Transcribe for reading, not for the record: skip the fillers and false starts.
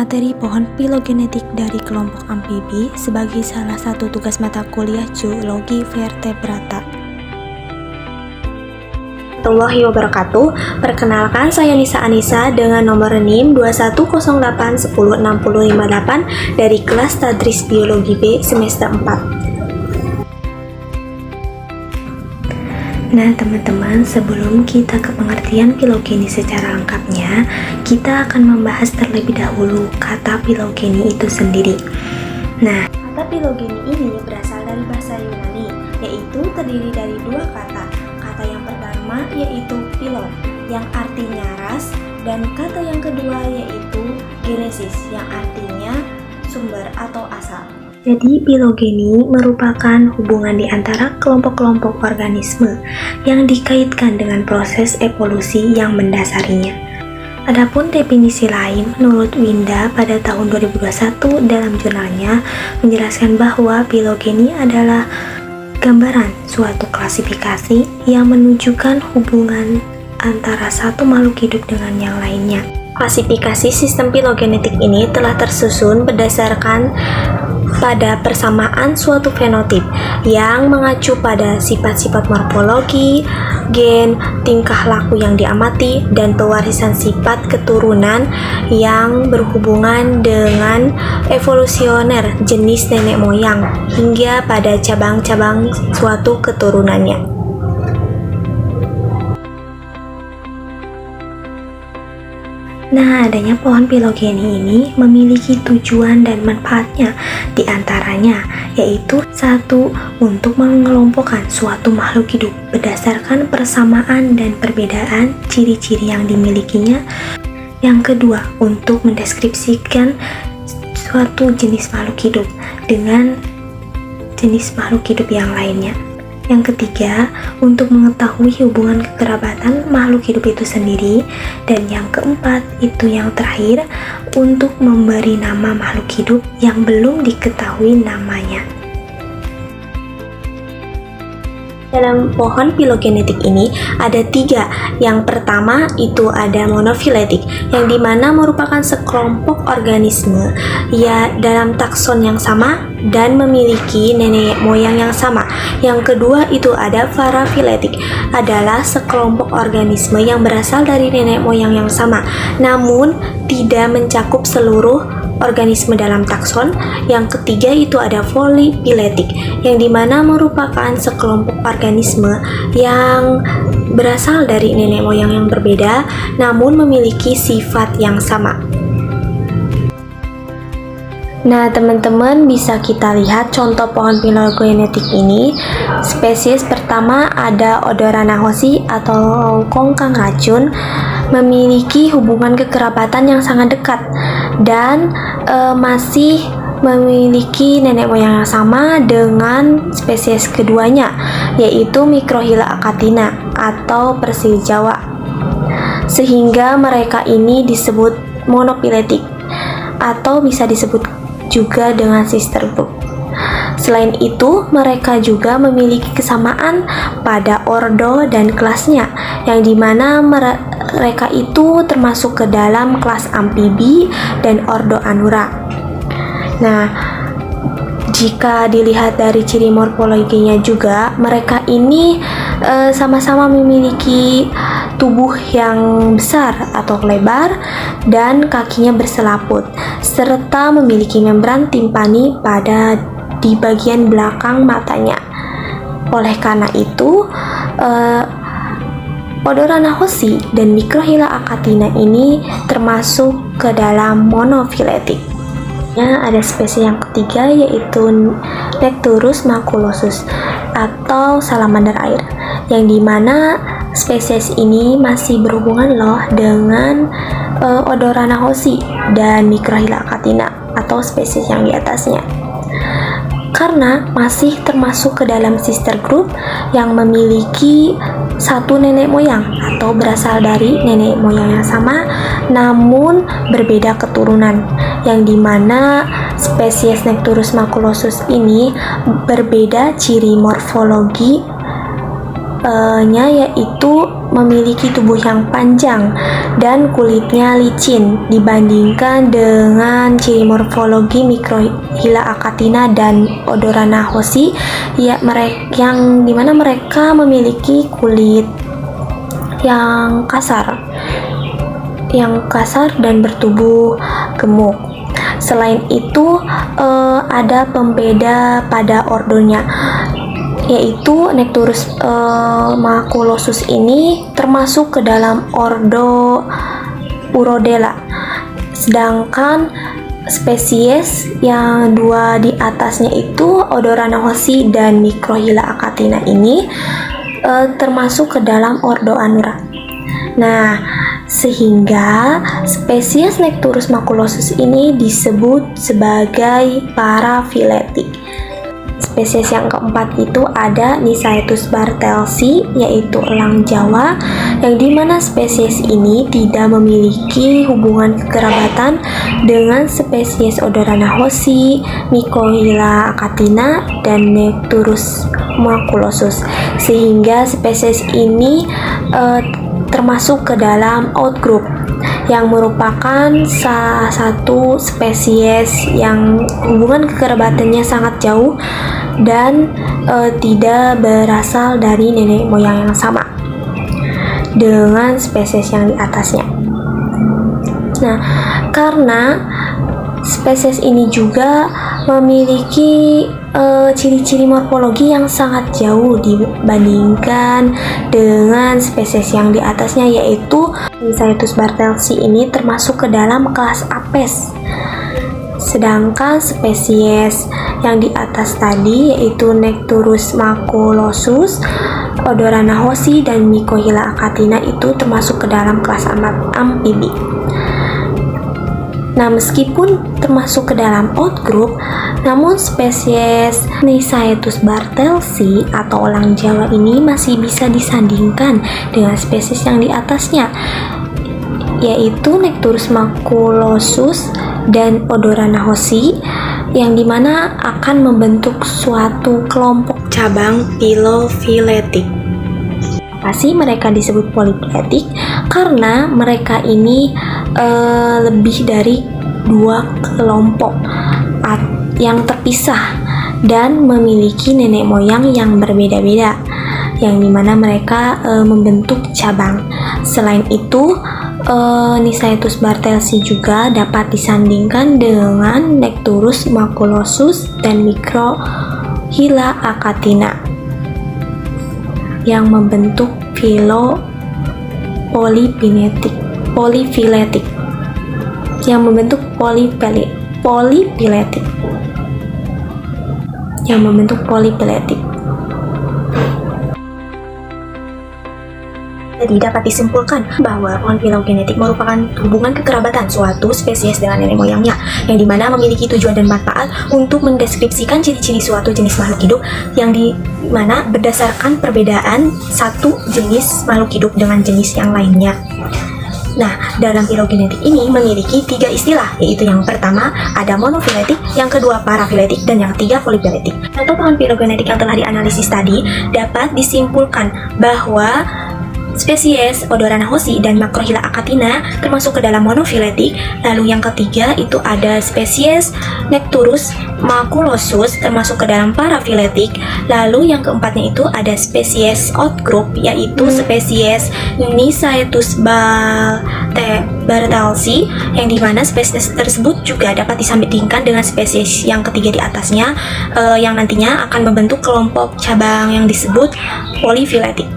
materi pohon filogenetik dari kelompok amfibi sebagai salah satu tugas mata kuliah Zoologi Vertebrata. Warahmatullahi wabarakatuh. Perkenalkan, saya Nisa Anissa dengan nomor NIM 2108106058 dari kelas Tadris Biologi B semester 4. Nah teman-teman, sebelum kita ke pengertian filogeni secara lengkapnya, kita akan membahas terlebih dahulu kata filogeni itu sendiri. Nah, kata filogeni ini berasal dari bahasa Yunani, yaitu terdiri dari dua kata. Kata yang pertama yaitu philo, yang artinya ras, dan kata yang kedua yaitu genesis, yang artinya sumber atau asal. Jadi filogeni merupakan hubungan di antara kelompok-kelompok organisme yang dikaitkan dengan proses evolusi yang mendasarinya. Adapun definisi lain menurut Winda pada tahun 2021 dalam jurnalnya menjelaskan bahwa filogeni adalah gambaran suatu klasifikasi yang menunjukkan hubungan antara satu makhluk hidup dengan yang lainnya. Klasifikasi sistem filogenetik ini telah tersusun berdasarkan pada persamaan suatu fenotip yang mengacu pada sifat-sifat morfologi, gen, tingkah laku yang diamati, dan pewarisan sifat keturunan yang berhubungan dengan evolusioner jenis nenek moyang hingga pada cabang-cabang suatu keturunannya. Nah, adanya pohon filogeni ini memiliki tujuan dan manfaatnya, di antaranya yaitu satu, untuk mengelompokkan suatu makhluk hidup berdasarkan persamaan dan perbedaan ciri-ciri yang dimilikinya. Yang kedua, untuk mendeskripsikan suatu jenis makhluk hidup dengan jenis makhluk hidup yang lainnya. Yang ketiga, untuk mengetahui hubungan kekerabatan makhluk hidup itu sendiri. Dan yang keempat, itu yang terakhir, untuk memberi nama makhluk hidup yang belum diketahui namanya. Dalam pohon filogenetik ini ada tiga. Yang pertama itu ada monofiletik, yang dimana merupakan sekelompok organisme ya dalam takson yang sama dan memiliki nenek moyang yang sama. Yang kedua itu ada parafiletik, adalah sekelompok organisme yang berasal dari nenek moyang yang sama, namun tidak mencakup seluruh organisme dalam takson. Yang ketiga itu ada polyphyletic, yang dimana merupakan sekelompok organisme yang berasal dari nenek moyang yang berbeda namun memiliki sifat yang sama. Nah teman-teman, bisa kita lihat contoh pohon filogenetik ini. Spesies pertama ada Odorrana hoshi atau kongkang racun, memiliki hubungan kekerabatan yang sangat dekat dan masih memiliki nenek moyang yang sama dengan spesies keduanya, yaitu Microhyla acatina atau persil Jawa, sehingga mereka ini disebut monofiletik atau bisa disebut juga dengan sister group. Selain itu, mereka juga memiliki kesamaan pada ordo dan kelasnya, yang dimana mereka itu termasuk ke dalam kelas amfibi dan ordo Anura. Nah, jika dilihat dari ciri morfologinya juga, mereka ini sama-sama memiliki tubuh yang besar atau lebar dan kakinya berselaput, serta memiliki membran timpani di bagian belakang matanya. Oleh karena itu, Odorrana hoshi dan Microhyla acatina ini termasuk ke dalam monofiletik. Ada spesies yang ketiga yaitu Necturus maculosus atau salamander air, yang dimana spesies ini masih berhubungan loh dengan Odorrana hoshi dan Microhyla acatina atau spesies yang di atasnya, karena masih termasuk ke dalam sister group yang memiliki satu nenek moyang atau berasal dari nenek moyang yang sama namun berbeda keturunan, yang dimana spesies Necturus maculosus ini berbeda ciri morfologi yaitu memiliki tubuh yang panjang dan kulitnya licin dibandingkan dengan ciri morfologi Microhyla acatina dan Odorrana hoshi yang dimana mereka memiliki kulit yang kasar dan bertubuh gemuk. Selain itu, ada pembeda pada ordonya, yaitu Necturus maculosus ini termasuk ke dalam ordo Urodela. Sedangkan spesies yang dua di atasnya itu Odorrana hoshi dan Microhyla acatina ini termasuk ke dalam ordo Anura. Nah, sehingga spesies Necturus maculosus ini disebut sebagai parafiletik. Spesies yang keempat itu ada Nisaetus bartelsi, yaitu elang Jawa, yang dimana spesies ini tidak memiliki hubungan kekerabatan dengan spesies Odorrana hoshi, Microhyla acatina, dan Necturus maculosus, sehingga spesies ini termasuk ke dalam outgroup yang merupakan salah satu spesies yang hubungan kekerabatannya sangat jauh dan tidak berasal dari nenek moyang yang sama dengan spesies yang di atasnya. Nah, karena spesies ini juga memiliki ciri-ciri morfologi yang sangat jauh dibandingkan dengan spesies yang di atasnya, yaitu Nisaetus bartelsi ini termasuk ke dalam kelas Apes. Sedangkan spesies yang di atas tadi, yaitu Necturus maculosus, Odorrana hoshi, dan Microhyla acatina itu termasuk ke dalam kelas amfibi. Nah, meskipun termasuk ke dalam outgroup, namun spesies Nisaetus bartelsi atau elang Jawa ini masih bisa disandingkan dengan spesies yang di atasnya, yaitu Necturus maculosus dan Odorrana hoshi, yang dimana akan membentuk suatu kelompok cabang pilofiletik. Apa sih mereka disebut polifiletik? Karena mereka ini lebih dari dua kelompok yang terpisah dan memiliki nenek moyang yang berbeda-beda, yang dimana mereka membentuk cabang. Selain itu, Nisaetus bartelsi juga dapat disandingkan dengan Necturus maculosus dan Microhyla acatina yang membentuk polifiletik yang membentuk polifiletik. Jadi dapat disimpulkan bahwa pohon filogenetik merupakan hubungan kekerabatan suatu spesies dengan nenek moyangnya, yang dimana memiliki tujuan dan manfaat untuk mendeskripsikan ciri-ciri suatu jenis makhluk hidup, yang dimana berdasarkan perbedaan satu jenis makhluk hidup dengan jenis yang lainnya. Nah, dalam filogenetik ini memiliki 3 istilah, yaitu yang pertama ada monofiletik, yang kedua parafiletik, dan yang ketiga polifiletik. Contoh pohon filogenetik yang telah dianalisis tadi dapat disimpulkan bahwa spesies Odorrana hoshi dan Microhyla acatina termasuk ke dalam monofiletik. Lalu yang ketiga itu ada spesies Necturus maculosus termasuk ke dalam parafiletik. Lalu yang keempatnya itu ada spesies outgroup, yaitu spesies Nisaetus bartelsi, yang dimana spesies tersebut juga dapat disandingkan dengan spesies yang ketiga di atasnya, yang nantinya akan membentuk kelompok cabang yang disebut polifiletik.